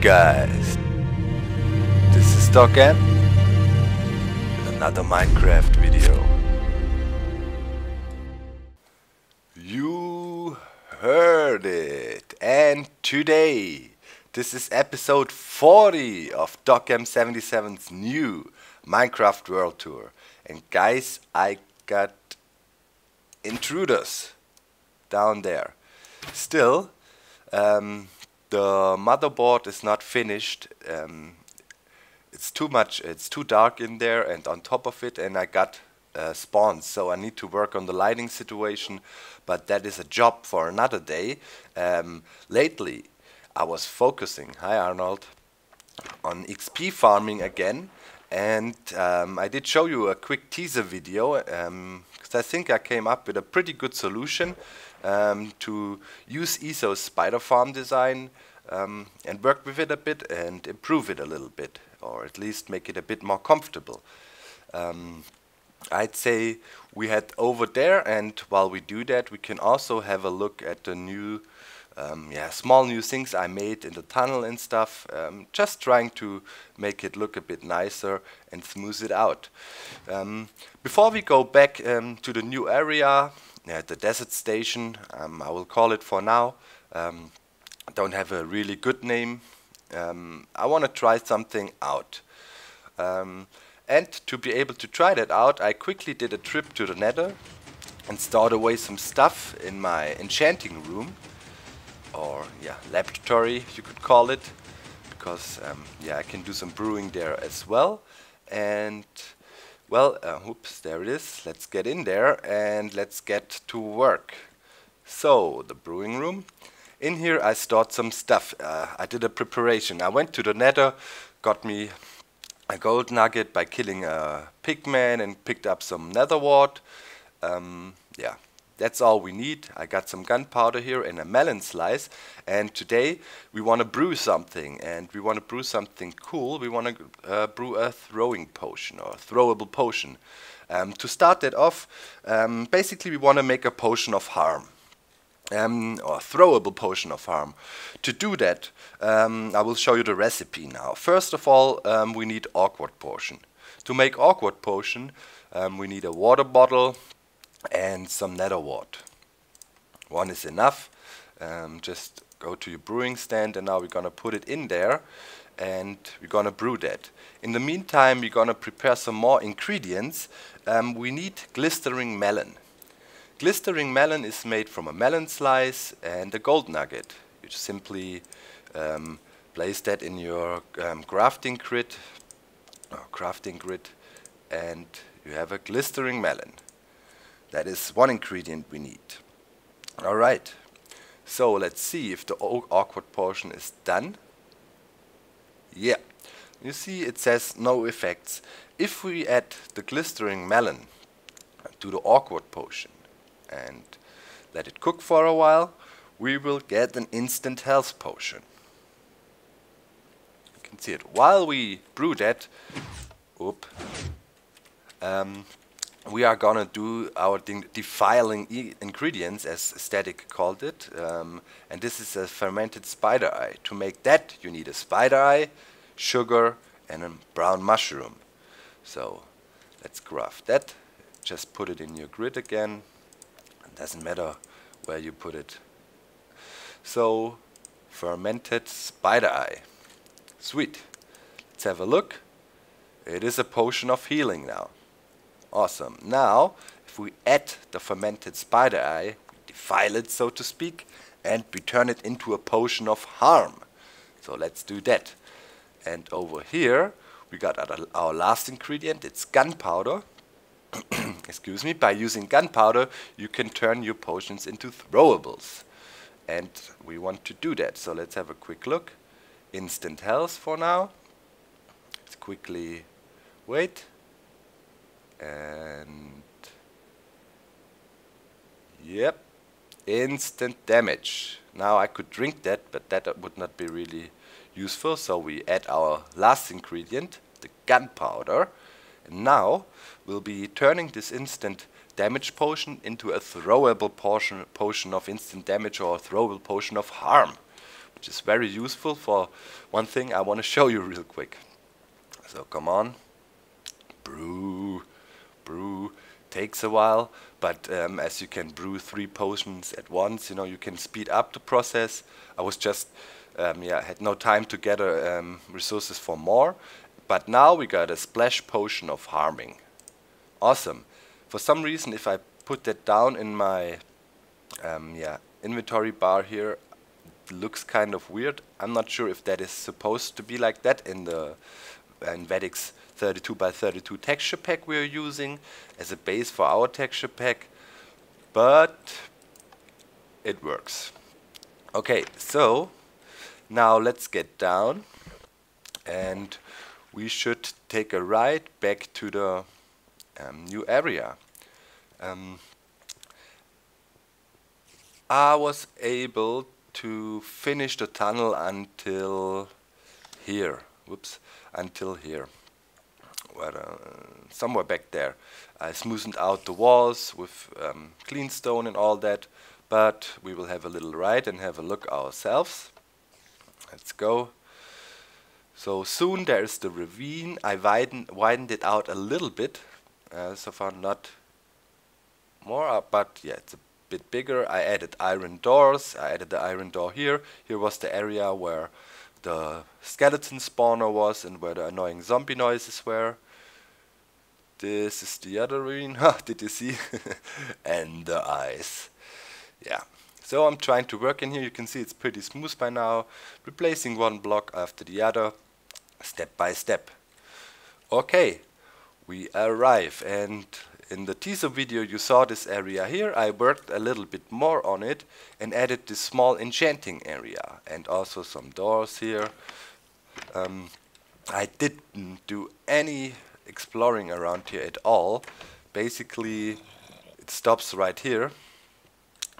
guys? This is Docm with another Minecraft video. You heard it, and today this is episode 40 of Docm77's new Minecraft World Tour. And guys, I got intruders down there. Still, the motherboard is not finished. It's too dark in there, and on top of it, and I got spawns, so I need to work on the lighting situation, but that is a job for another day. Lately I was focusing, hi Arnold, on XP farming again, and I did show you a quick teaser video, because I think I came up with a pretty good solution to use Etho's spider farm design and work with it a bit and improve it a little bit, or at least make it a bit more comfortable. I'd say we head over there, and while we do that, we can also have a look at the new small new things I made in the tunnel and stuff, just trying to make it look a bit nicer and smooth it out. Before we go back to the new area, the desert station, I will call it for now. Don't have a really good name. I want to try something out. And to be able to try that out, I quickly did a trip to the Nether and stored away some stuff in my enchanting room, or laboratory you could call it, because I can do some brewing there as well. And well, oops, there it is. Let's get in there and let's get to work. So, the brewing room. In here I stored some stuff. I did a preparation. I went to the Nether, got me a gold nugget by killing a pigman, and picked up some nether wart. That's all we need. I got some gunpowder here and a melon slice, and today we want to brew something, and we want to brew something cool. We want to brew a throwing potion, or a throwable potion. To start that off, basically we want to make a potion of harm. Or throwable potion of harm. To do that, I will show you the recipe now. First of all, we need awkward potion. To make awkward potion, we need a water bottle and some nether wart. One is enough. Just go to your brewing stand, and now we're gonna put it in there, and we're gonna brew that. In the meantime, we're gonna prepare some more ingredients. We need glistering melon. Glistering melon is made from a melon slice and a gold nugget. You simply place that in your crafting grid, and you have a glistering melon. That is one ingredient we need. Alright, so let's see if the awkward potion is done. Yeah, you see it says no effects. If we add the glistering melon to the awkward potion and let it cook for a while, we will get an instant health potion. You can see it. While we brew that, we are gonna do our defiling ingredients, as Static called it, and this is a fermented spider eye. To make that, you need a spider eye, sugar, and a brown mushroom. So let's craft that. Just put it in your grid again. Doesn't matter where you put it. So, fermented spider eye. Sweet. Let's have a look. It is a potion of healing now. Awesome. Now, if we add the fermented spider eye, we defile it, so to speak, and we turn it into a potion of harm. So let's do that. And over here, we got our last ingredient. It's gunpowder. Excuse me. By using gunpowder, you can turn your potions into throwables, and we want to do that. So let's have a quick look. Instant health for now. Let's quickly wait, and yep, instant damage. Now I could drink that, but that would not be really useful. So we add our last ingredient, the gunpowder. Now we'll be turning this instant damage potion into a throwable potion of instant damage, or a throwable potion of harm. which is very useful for one thing I want to show you real quick. So come on, brew, takes a while, but as you can brew 3 potions at once, you know, you can speed up the process. I was just, had no time to gather resources for more, but now we got a splash potion of harming. Awesome. For some reason, if I put that down in my inventory bar here, it looks kind of weird. I'm not sure if that is supposed to be like that in the Vedix 32x32 texture pack we are using as a base for our texture pack, but it works. Okay, so now let's get down and we should take a ride back to the new area. I was able to finish the tunnel until here. Whoops, until here. Somewhere back there. I smoothed out the walls with clean stone and all that, but we will have a little ride and have a look ourselves. Let's go. So soon there is the ravine. I widened it out a little bit, so far not more, but yeah, it's a bit bigger. I added iron doors. I added the iron door here. Here was the area where the skeleton spawner was and where the annoying zombie noises were. This is the other ravine. Did you see? And the ice. Yeah. So I'm trying to work in here. You can see it's pretty smooth by now. Replacing one block after the other, step by step. Okay, we arrive, and in the teaser video you saw this area here. I worked a little bit more on it and added this small enchanting area and also some doors here. I didn't do any exploring around here at all. Basically it stops right here.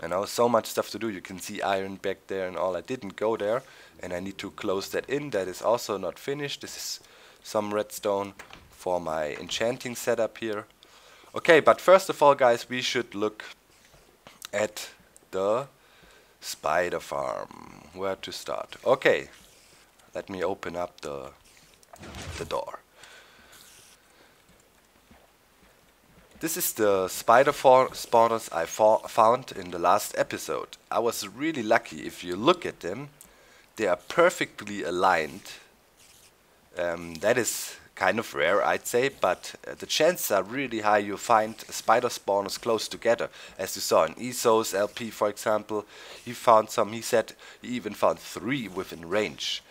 And now so much stuff to do. You can see iron back there and all. I didn't go there and I need to close that in. That is also not finished. This is some redstone for my enchanting setup here. Okay, but first of all, guys, we should look at the spider farm. Where to start? Okay, let me open up the door. This is the spider spawners I found in the last episode. I was really lucky. If you look at them, they are perfectly aligned. That is kind of rare, I'd say, but the chances are really high you find spider spawners close together. As you saw in Ethos LP, for example, he found some. He said he even found 3 within range.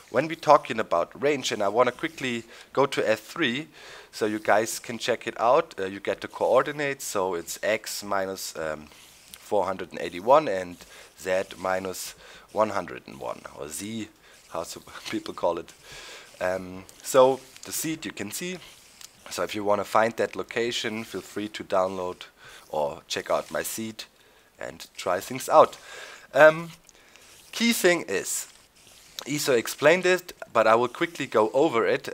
When we're talking about range, and I want to quickly go to F3 so you guys can check it out. You get the coordinates, so it's x minus 481 and z minus 101, or z, how people call it. So the seed you can see. So if you want to find that location, feel free to download or check out my seed and try things out. Key thing is, Isa explained it, but I will quickly go over it.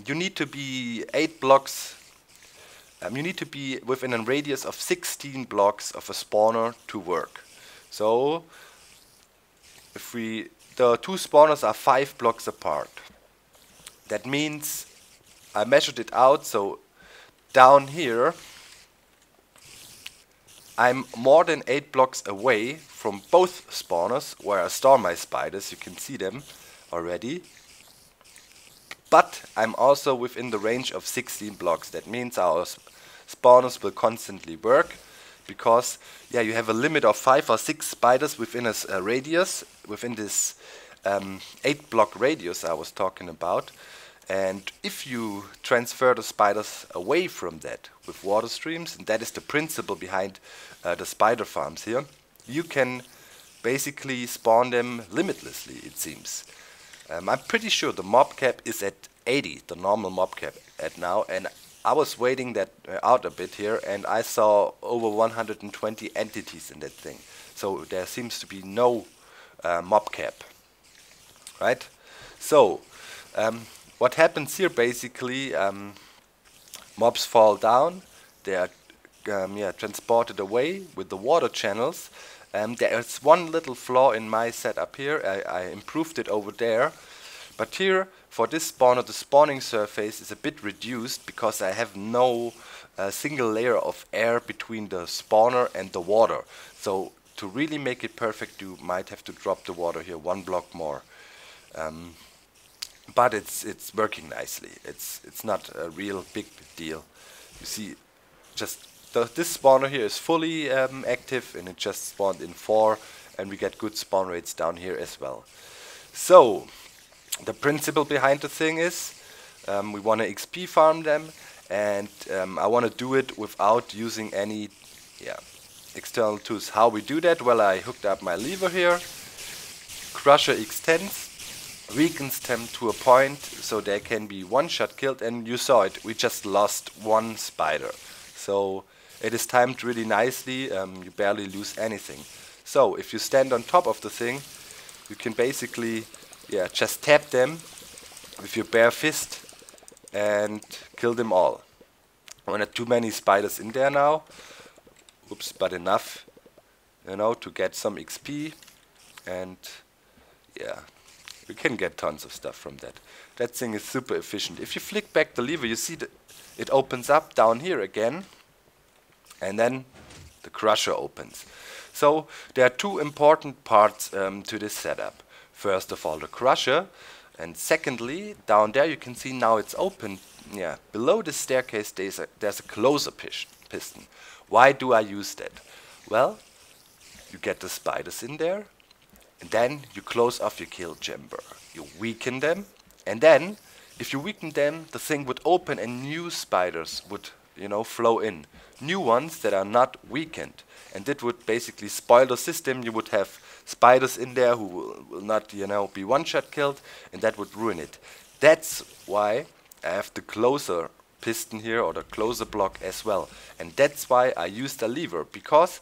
You need to be 8 blocks. You need to be within a radius of 16 blocks of a spawner to work. So if the 2 spawners are 5 blocks apart. That means I measured it out, so down here I'm more than 8 blocks away from both spawners where I store my spiders. You can see them already. But I'm also within the range of 16 blocks. That means our spawners will constantly work, because yeah, you have a limit of 5 or 6 spiders within a radius, within this 8 block radius I was talking about. And if you transfer the spiders away from that with water streams, and that is the principle behind the spider farms here, you can basically spawn them limitlessly, it seems. I'm pretty sure the mob cap is at 80, the normal mob cap at now, and I was waiting that out a bit here, and I saw over 120 entities in that thing. So there seems to be no mob cap, right? So what happens here basically, mobs fall down, they are transported away with the water channels, There's one little flaw in my setup here. I improved it over there. But here, for this spawner, the spawning surface is a bit reduced because I have no single layer of air between the spawner and the water. So to really make it perfect, you might have to drop the water here 1 block more. But it's working nicely. It's not a real big deal. You see, just this spawner here is fully active, and it just spawned in 4, and we get good spawn rates down here as well. So the principle behind the thing is we want to XP farm them, and I want to do it without using any external tools. How we do that? Well, I hooked up my lever here. Crusher extends, weakens them to a point so they can be one-shot killed, and you saw it, we just lost 1 spider. So it is timed really nicely, you barely lose anything. So if you stand on top of the thing, you can basically just tap them with your bare fist and kill them all. There are not too many spiders in there now. Oops, but enough, you know, to get some XP, and yeah, you can get tons of stuff from that. That thing is super efficient. If you flick back the lever, you see that it opens up down here again, and then the crusher opens. So there are 2 important parts to this setup. First of all, the crusher, and secondly, down there you can see now it's open. Yeah, below the staircase there's a closer piston. Why do I use that? Well, you get the spiders in there, and then you close off your kill chamber. You weaken them, and then if you weaken them, the thing would open and new spiders would, you know, flow in. New ones that are not weakened, and that would basically spoil the system. You would have spiders in there who will not, you know, be one-shot killed, and that would ruin it. That's why I have the closer piston here, or the closer block as well, and that's why I use the lever, because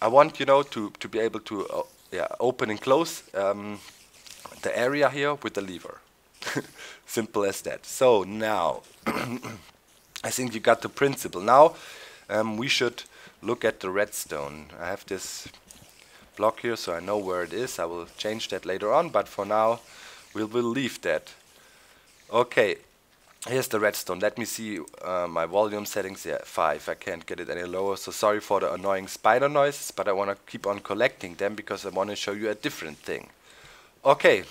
I want, you know, to be able to open and close the area here with the lever. Simple as that. So now I think you got the principle. Now we should look at the redstone. I have this block here, so I know where it is. I will change that later on, but for now we'll leave that. Okay, here's the redstone. Let me see my volume settings. Yeah, 5. I can't get it any lower, so sorry for the annoying spider noises, but I want to keep on collecting them because I want to show you a different thing. Okay,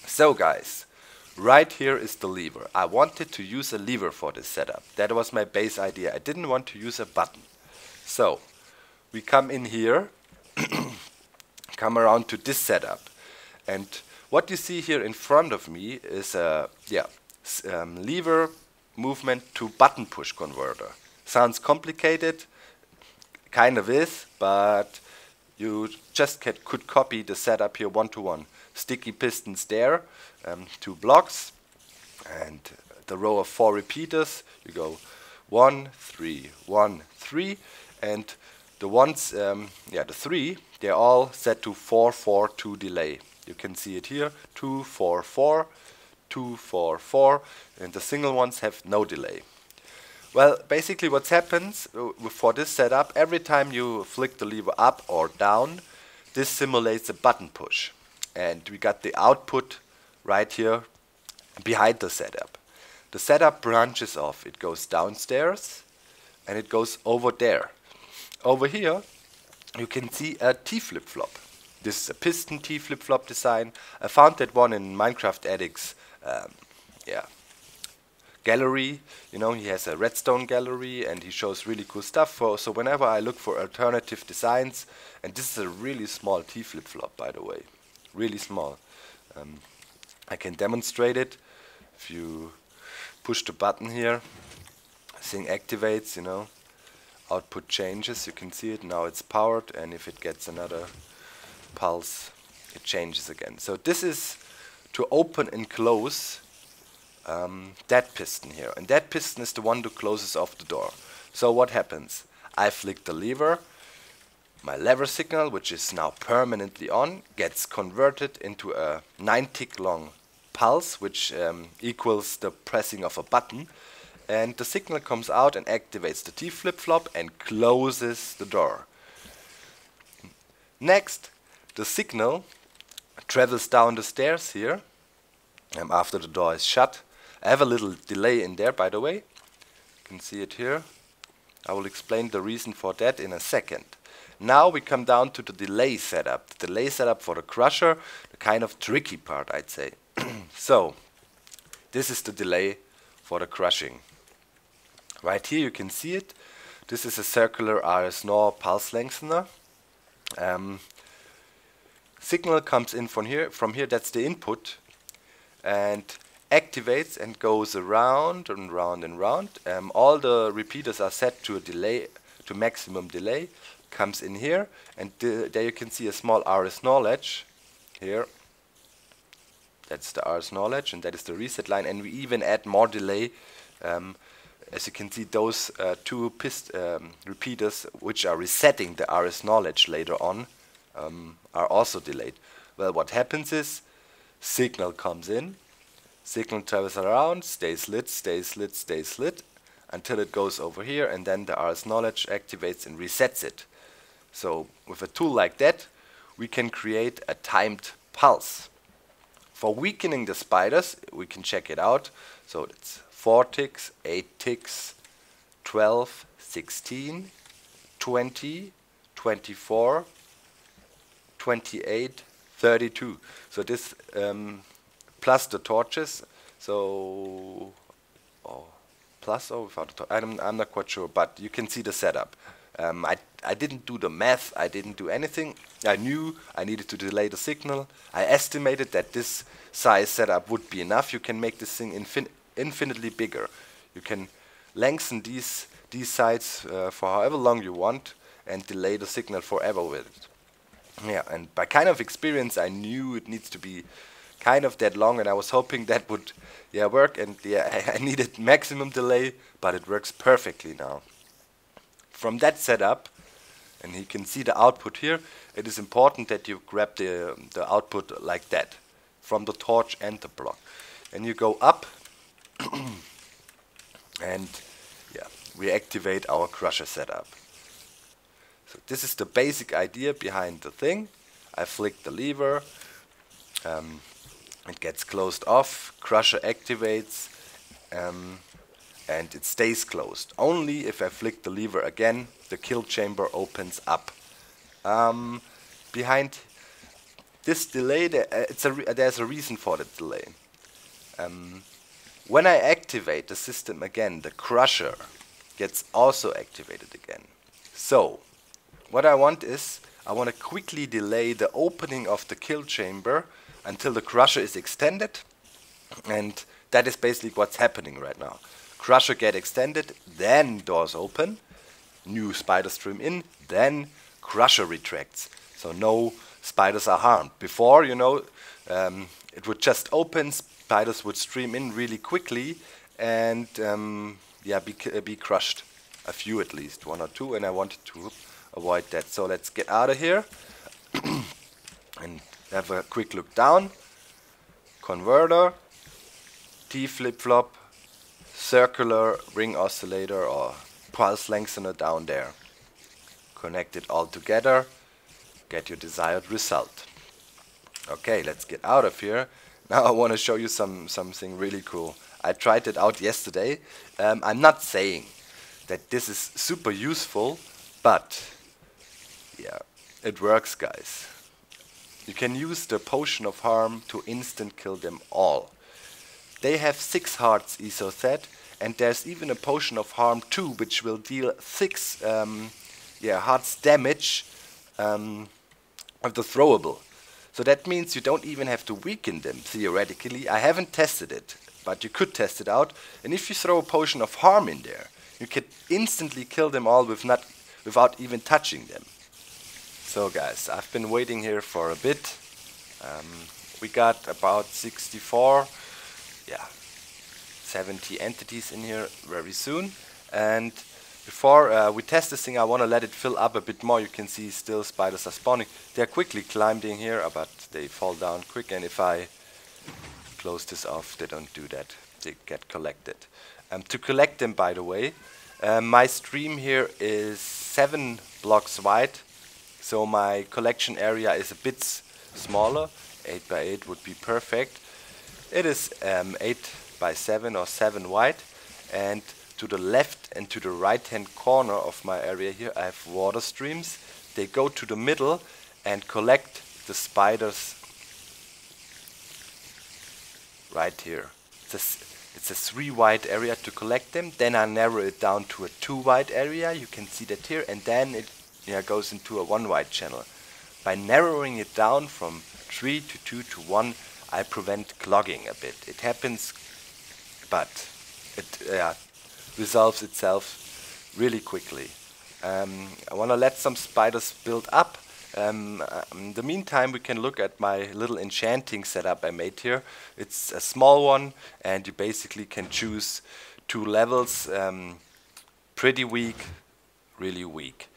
so guys, right here is the lever. I wanted to use a lever for this setup. That was my base idea. I didn't want to use a button. So we come in here, come around to this setup, and what you see here in front of me is a lever movement to button push converter. Sounds complicated, kind of is, but you just could copy the setup here 1-to-1. Sticky pistons there, 2 blocks, and the row of 4 repeaters. You go 1, 3, 1, 3, and the ones, the 3, they're all set to 4, 4, 2 delay. You can see it here, 2, 4, 4, 2, 4, 4, and the single ones have no delay. Well, basically what happens for this setup, every time you flick the lever up or down, this simulates a button push. And we got the output right here behind the setup. The setup branches off. It goes downstairs and it goes over there. Over here you can see a T flip-flop. This is a piston T flip-flop design. I found that one in Minecraftaddict gallery. You know, he has a redstone gallery and he shows really cool stuff. So whenever I look for alternative designs, and this is a really small T flip-flop, by the way, really small. I can demonstrate it. If you push the button here, the thing activates, you know, output changes, you can see it, now it's powered, and if it gets another pulse, it changes again. So this is to open and close that piston here, and that piston is the one that closes off the door. So what happens? I flick the lever, my lever signal, which is now permanently on, gets converted into a 9-tick long pulse, which equals the pressing of a button, and the signal comes out and activates the T flip-flop and closes the door. Next, the signal travels down the stairs here after the door is shut. I have a little delay in there, by the way. You can see it here. I will explain the reason for that in a second. Now we come down to the delay setup. The delay setup for the crusher, the kind of tricky part, I'd say. So, this is the delay for the crushing. Right here you can see it. This is a circular RS-NOR pulse lengthener. Signal comes in from here, that's the input, and activates and goes around and round and round. All the repeaters are set to a delay, to maximum delay. Comes in here, and there you can see a small RS-NOR ledge here. That's the RS-NOR ledge, and that is the reset line, and we even add more delay. As you can see, those two repeaters, which are resetting the RS-NOR ledge later on, are also delayed. Well, what happens is, signal comes in, signal travels around, stays lit, stays lit, stays lit, until it goes over here, and then the RS-NOR ledge activates and resets it. So, with a tool like that, we can create a timed pulse. For weakening the spiders, we can check it out. So it's 4 ticks, 8 ticks, 12, 16, 20, 24, 28, 32. So this plus the torches. So plus or without the I'm not quite sure, but you can see the setup. I didn't do the math, I didn't do anything. I knew I needed to delay the signal. I estimated that this size setup would be enough. You can make this thing infinitely bigger. You can lengthen these sides for however long you want and delay the signal forever with it. Yeah, and by kind of experience I knew it needs to be kind of that long, and I was hoping that would work, and I needed maximum delay, but it works perfectly now. From that setup, and you can see the output here, it is important that you grab the output like that, from the torch and the block. And you go up, and we activate our crusher setup. So this is the basic idea behind the thing. I flick the lever, it gets closed off, crusher activates, and it stays closed. Only if I flick the lever again, the kill chamber opens up. Behind this delay, there's a reason for the delay. When I activate the system again, the crusher gets also activated again. So, what I want is, I want to quickly delay the opening of the kill chamber until the crusher is extended, and that is basically what's happening right now. Crusher get extended, then doors open, new spiders stream in, then crusher retracts. So no spiders are harmed. Before, you know, it would just open, spiders would stream in really quickly and be crushed. A few at least, 1 or 2, and I wanted to avoid that. So let's get out of here and have a quick look down. Converter, T flip-flop, circular ring oscillator or pulse lengthener down there. Connect it all together, get your desired result. Okay, let's get out of here. Now I want to show you something really cool. I tried it out yesterday. I'm not saying that this is super useful, but yeah, it works, guys. You can use the potion of harm to instant kill them all. They have 6 hearts Ethoslab, and there's even a potion of harm too, which will deal 6 hearts damage of the throwable. So that means you don't even have to weaken them, theoretically. I haven't tested it, but you could test it out. And if you throw a potion of harm in there, you can instantly kill them all without even touching them. So guys, I've been waiting here for a bit. We got about 64, 70 entities in here very soon. And before we test this thing, I want to let it fill up a bit more. You can see still spiders are spawning. They're quickly climbing here, but they fall down quick. And if I close this off, they don't do that. They get collected. To collect them, by the way, my stream here is 7 blocks wide. so my collection area is a bit smaller. 8 by 8 would be perfect. It is 8 by 7 or 7 wide, and to the left and to the right hand corner of my area here I have water streams. They go to the middle and collect the spiders right here. It's a 3 wide area to collect them. Then I narrow it down to a 2 wide area. You can see that here, and then it goes into a 1 wide channel. By narrowing it down from 3 to 2 to 1, I prevent clogging a bit. It happens, but it resolves itself really quickly. I want to let some spiders build up. In the meantime, we can look at my little enchanting setup I made here. It's a small one, and you basically can choose 2 levels, pretty weak, really weak.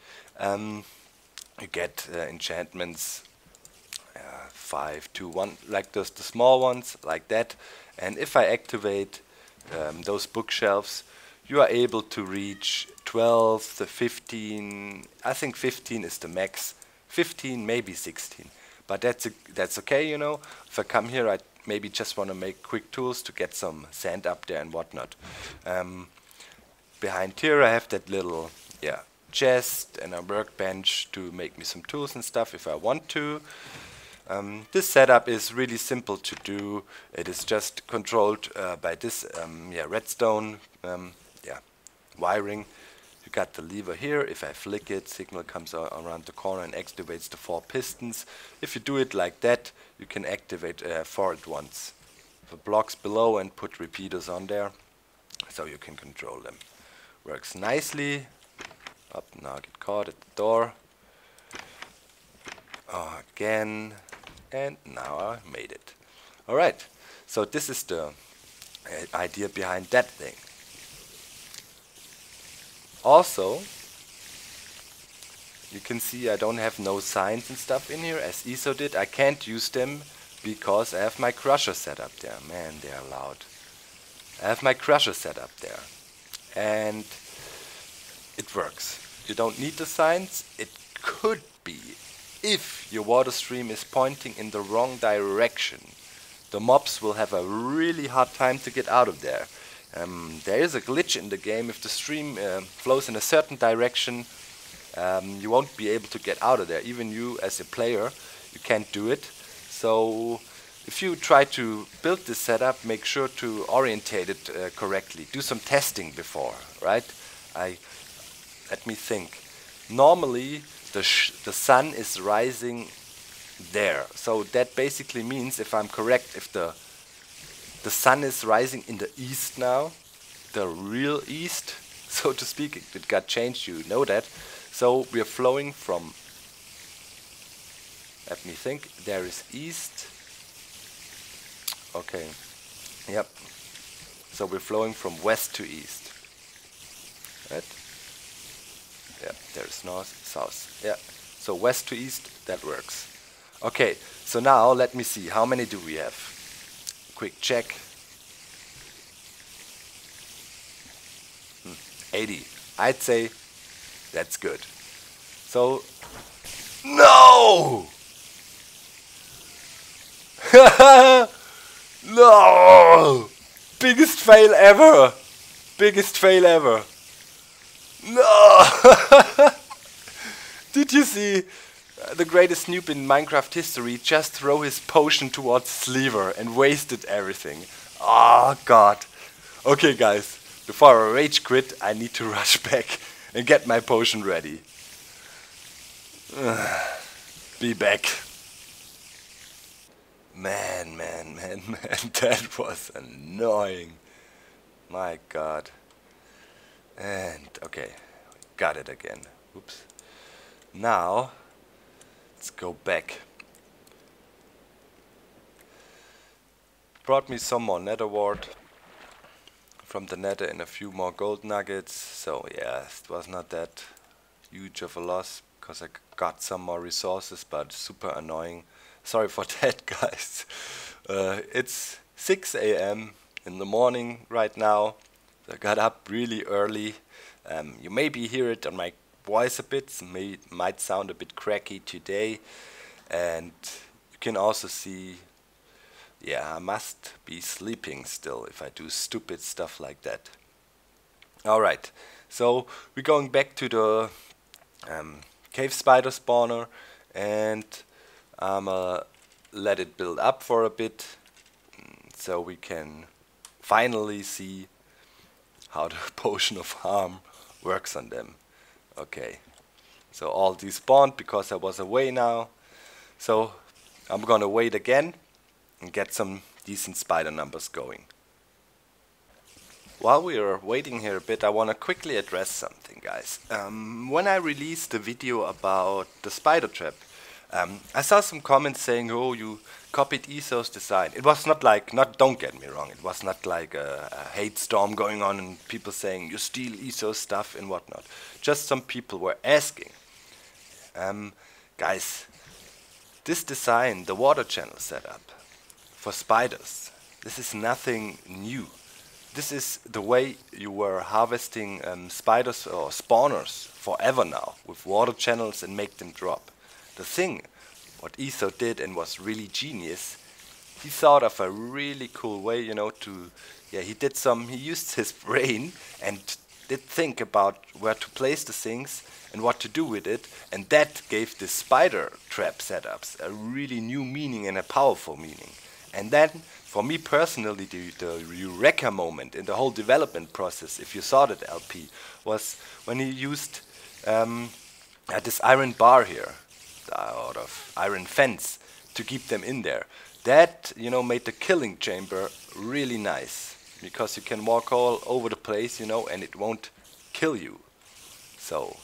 You get enchantments 5, 2, 1, like the small ones, like that. And if I activate those bookshelves, you are able to reach 12 to 15. I think 15 is the max. 15, maybe 16, but that's okay, you know. If I come here, I maybe just want to make quick tools to get some sand up there and whatnot. Behind here I have that little chest and a workbench to make me some tools and stuff if I want to. This setup is really simple to do. It is just controlled by this redstone wiring. You got the lever here. If I flick it, signal comes around the corner and activates the 4 pistons. If you do it like that, you can activate 4 at once. The blocks below and put repeaters on there, so you can control them. Works nicely. Up now, get caught at the door. Again, and now I made it. Alright, so this is the idea behind that thing. Also, you can see I don't have no signs and stuff in here as ESO did. I can't use them because I have my crusher set up there. Man, they are loud. I have my crusher set up there, and it works. You don't need the signs. It could be if your water stream is pointing in the wrong direction. The mobs will have a really hard time to get out of there. There is a glitch in the game. If the stream flows in a certain direction, you won't be able to get out of there. Even you as a player, you can't do it. So if you try to build this setup, make sure to orientate it correctly. Do some testing before, right? Let me think. Normally the sun is rising there. So that basically means, if I'm correct, if the sun is rising in the east now, the real east, so to speak. It got changed, you know that. So we are flowing from, let me think, there is east. Okay, yep. So we're flowing from west to east. Right? Yeah, there's north, south. Yeah, so west to east, that works. Okay, so now let me see, how many do we have? Quick check. 80. I'd say that's good. So, no! No! Biggest fail ever! Biggest fail ever! No! Did you see the greatest noob in Minecraft history just throw his potion towards his lever and wasted everything? Oh god. Okay guys, before I rage quit, I need to rush back and get my potion ready. Be back. Man, that was annoying. My god. And, okay, got it again. Oops. Now, let's go back. Brought me some more nether wart from the nether and a few more gold nuggets. So yeah, it was not that huge of a loss because I got some more resources, but super annoying. Sorry for that, guys. It's 6 AM in the morning right now. I got up really early. You maybe hear it on my voice a bit, might sound a bit cracky today, and you can also see, yeah, I must be sleeping still if I do stupid stuff like that. Alright, so we're going back to the cave spider spawner, and let it build up for a bit so we can finally see how the potion of harm works on them. Okay, so all despawned because I was away now, so I'm gonna wait again and get some decent spider numbers going. While we are waiting here a bit, I want to quickly address something, guys. When I released the video about the spider trap, I saw some comments saying, oh, you copied Etho's design. It was not like, don't get me wrong, it was not like a hate storm going on and people saying you steal Etho's stuff and whatnot. Just some people were asking. Guys, this design, the water channel setup for spiders, this is nothing new. This is the way you were harvesting spiders or spawners forever now, with water channels and make them drop. The thing, what Etho did and was really genius, he thought of a really cool way, you know, he used his brain and did think about where to place the things and what to do with it, and that gave the spider trap setups a really new meaning and a powerful meaning. And then, for me personally, the eureka moment in the whole development process, if you saw that LP, was when he used this iron bar here, out of iron fence, to keep them in there. That, you know, made the killing chamber really nice, because you can walk all over the place, you know, and it won't kill you. So,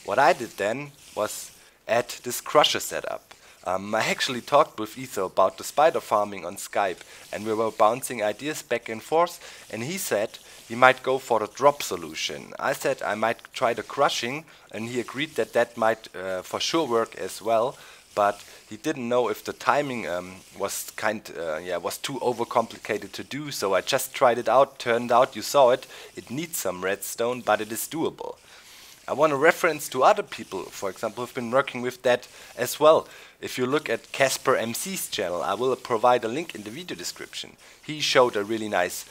what I did then was add this crusher setup. I actually talked with Etho about the spider farming on Skype, and we were bouncing ideas back and forth, and he said he might go for the drop solution. I said I might try the crushing, and he agreed that that might for sure work as well, but he didn't know if the timing was too overcomplicated to do, so I just tried it out. Turned out, you saw it, it needs some redstone, but it is doable. I want to reference to other people, for example, who've been working with that as well. If you look at KasperMC's channel, I will provide a link in the video description. He showed a really nice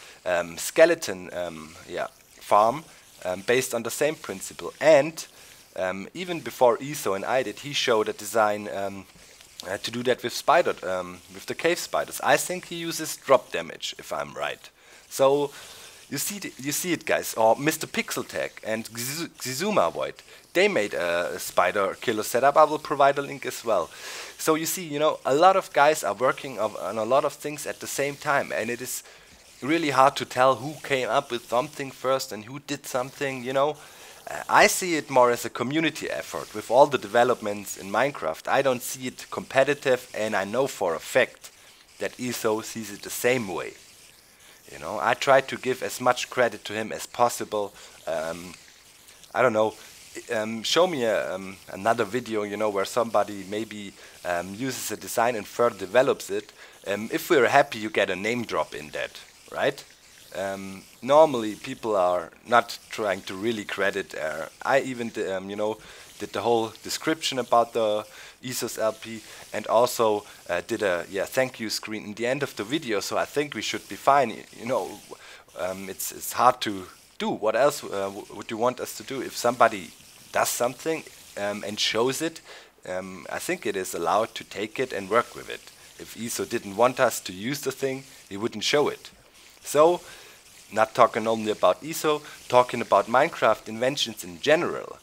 skeleton farm based on the same principle. And even before Etho and I did, he showed a design to do that with with the cave spiders. I think he uses drop damage, if I'm right. So you see it, guys. Or MrPixeltech and Xisumavoid, they made a spider killer setup. I will provide a link as well. So you see, you know, a lot of guys are working on a lot of things at the same time, and it is really hard to tell who came up with something first and who did something, you know. I see it more as a community effort with all the developments in Minecraft. I don't see it competitive, and I know for a fact that Etho sees it the same way. You know, I try to give as much credit to him as possible. I don't know, show me another video, you know, where somebody maybe uses a design and further develops it. If we're happy, you get a name drop in that, right? Normally, people are not trying to really credit. I even, you know, did the whole description about the Ethos LP, and also did a thank you screen in the end of the video. So I think we should be fine. You know, it's hard to do. What else would you want us to do? If somebody does something and shows it, I think it is allowed to take it and work with it. If Etho didn't want us to use the thing, he wouldn't show it. So, not talking only about Etho, talking about Minecraft inventions in general.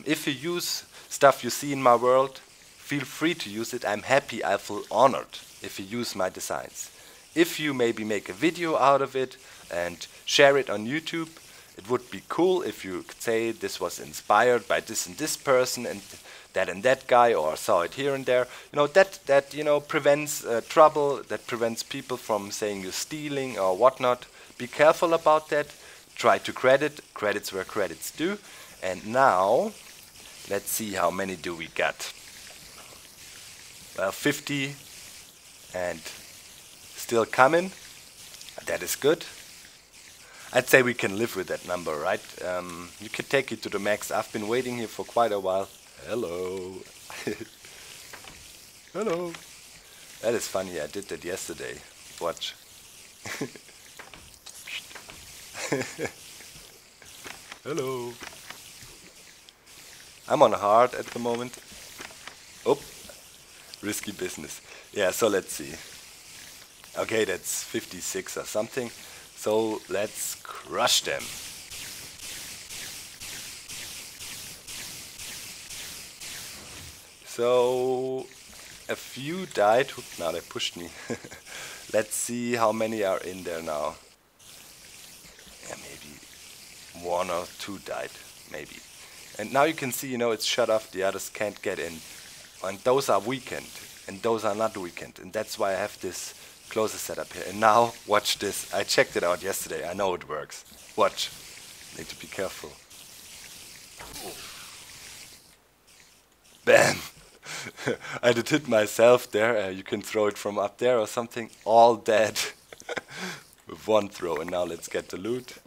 If you use stuff you see in my world, feel free to use it. I'm happy, I feel honored if you use my designs. If you maybe make a video out of it and share it on YouTube, it would be cool if you could say this was inspired by this and this person and that guy, or saw it here and there. You know, that you know, prevents trouble, that prevents people from saying you're stealing or whatnot. Be careful about that. Try to credits where credits due. And now, let's see how many do we got. Well, 50 and still coming. That is good. I'd say we can live with that number, right? You can take it to the max. I've been waiting here for quite a while. Hello. Hello. That is funny, I did that yesterday. Watch. Hello. I'm on hard at the moment. Oh, risky business. Yeah, so let's see. Okay, that's 56 or something. So let's crush them. So a few died. Oops, now they pushed me. Let's see how many are in there now. Yeah, maybe 1 or 2 died, maybe. And now you can see, you know, it's shut off. The others can't get in. And those are weakened, and those are not weakened. And that's why I have this closer setup here. And now, watch this. I checked it out yesterday. I know it works. Watch. Need to be careful. Bam! I did hit myself there. You can throw it from up there or something. All dead. With 1 throw. And now let's get the loot.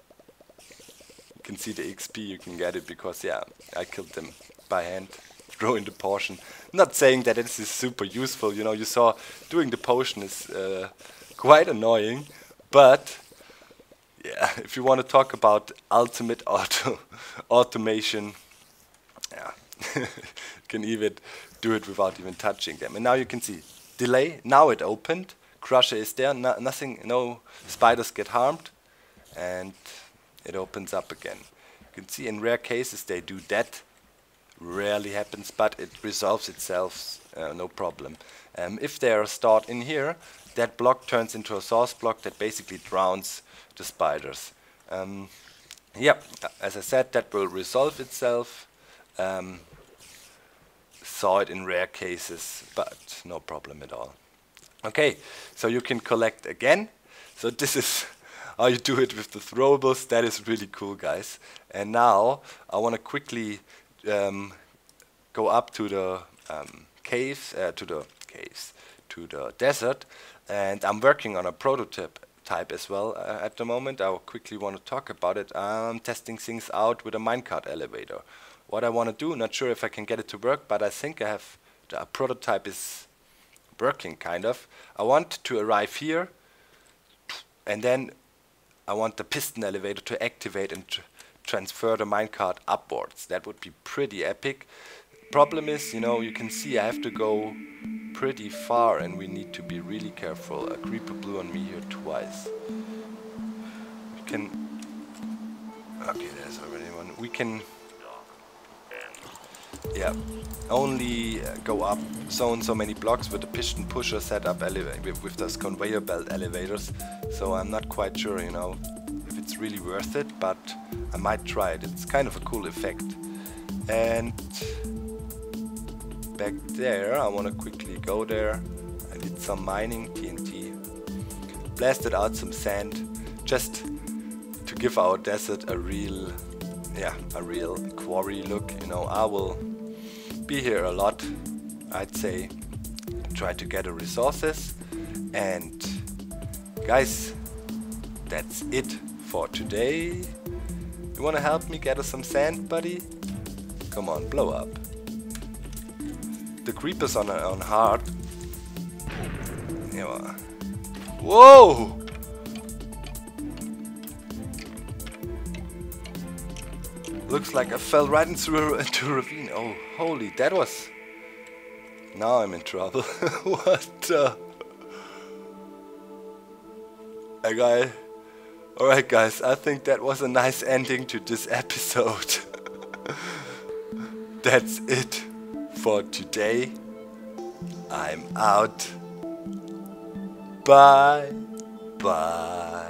You can see the XP. You can get it because, yeah, I killed them by hand. Throw in the potion. Not saying that this is super useful. You know, you saw doing the potion is quite annoying. But, yeah, if you want to talk about ultimate automation, yeah, you can even do it without even touching them. And now you can see delay. Now it opened. Crusher is there. Nothing. No spiders get harmed, and it opens up again. You can see in rare cases they do that. Rarely happens, but it resolves itself. No problem. If they are stored in here, that block turns into a source block that basically drowns the spiders. Yeah, as I said, that will resolve itself. Saw it in rare cases, but no problem at all. Okay, so you can collect again. So this is how you do it with the throwables. That is really cool, guys. And now I want to quickly go up to the caves, to the desert, and I'm working on a prototype as well at the moment. I quickly want to talk about it. I'm testing things out with a minecart elevator. What I want to do, not sure if I can get it to work, but I think I have the prototype is working kind of. I want to arrive here, and then I want the piston elevator to activate and transfer the minecart upwards. That would be pretty epic. Problem is, you know, you can see I have to go pretty far, and we need to be really careful. A creeper blew on me here twice. We can... Okay, there's already one. We can... Yeah, only go up so and so many blocks with the piston pusher setup with those conveyor belt elevators. So I'm not quite sure, you know, if it's really worth it, but I might try it. It's kind of a cool effect. And back there, I want to quickly go there. I did some mining, TNT, blasted out some sand, just to give our desert a real quarry look. You know, I will be here a lot, I'd say. Try to gather resources. And guys, that's it for today. You wanna help me gather some sand, buddy? Come on, blow up. The creepers on hard. Yeah. Whoa! Looks like I fell right into a ravine. Oh, holy, that was... Now I'm in trouble. What the... Alright guys, I think that was a nice ending to this episode. That's it for today. I'm out. Bye. Bye.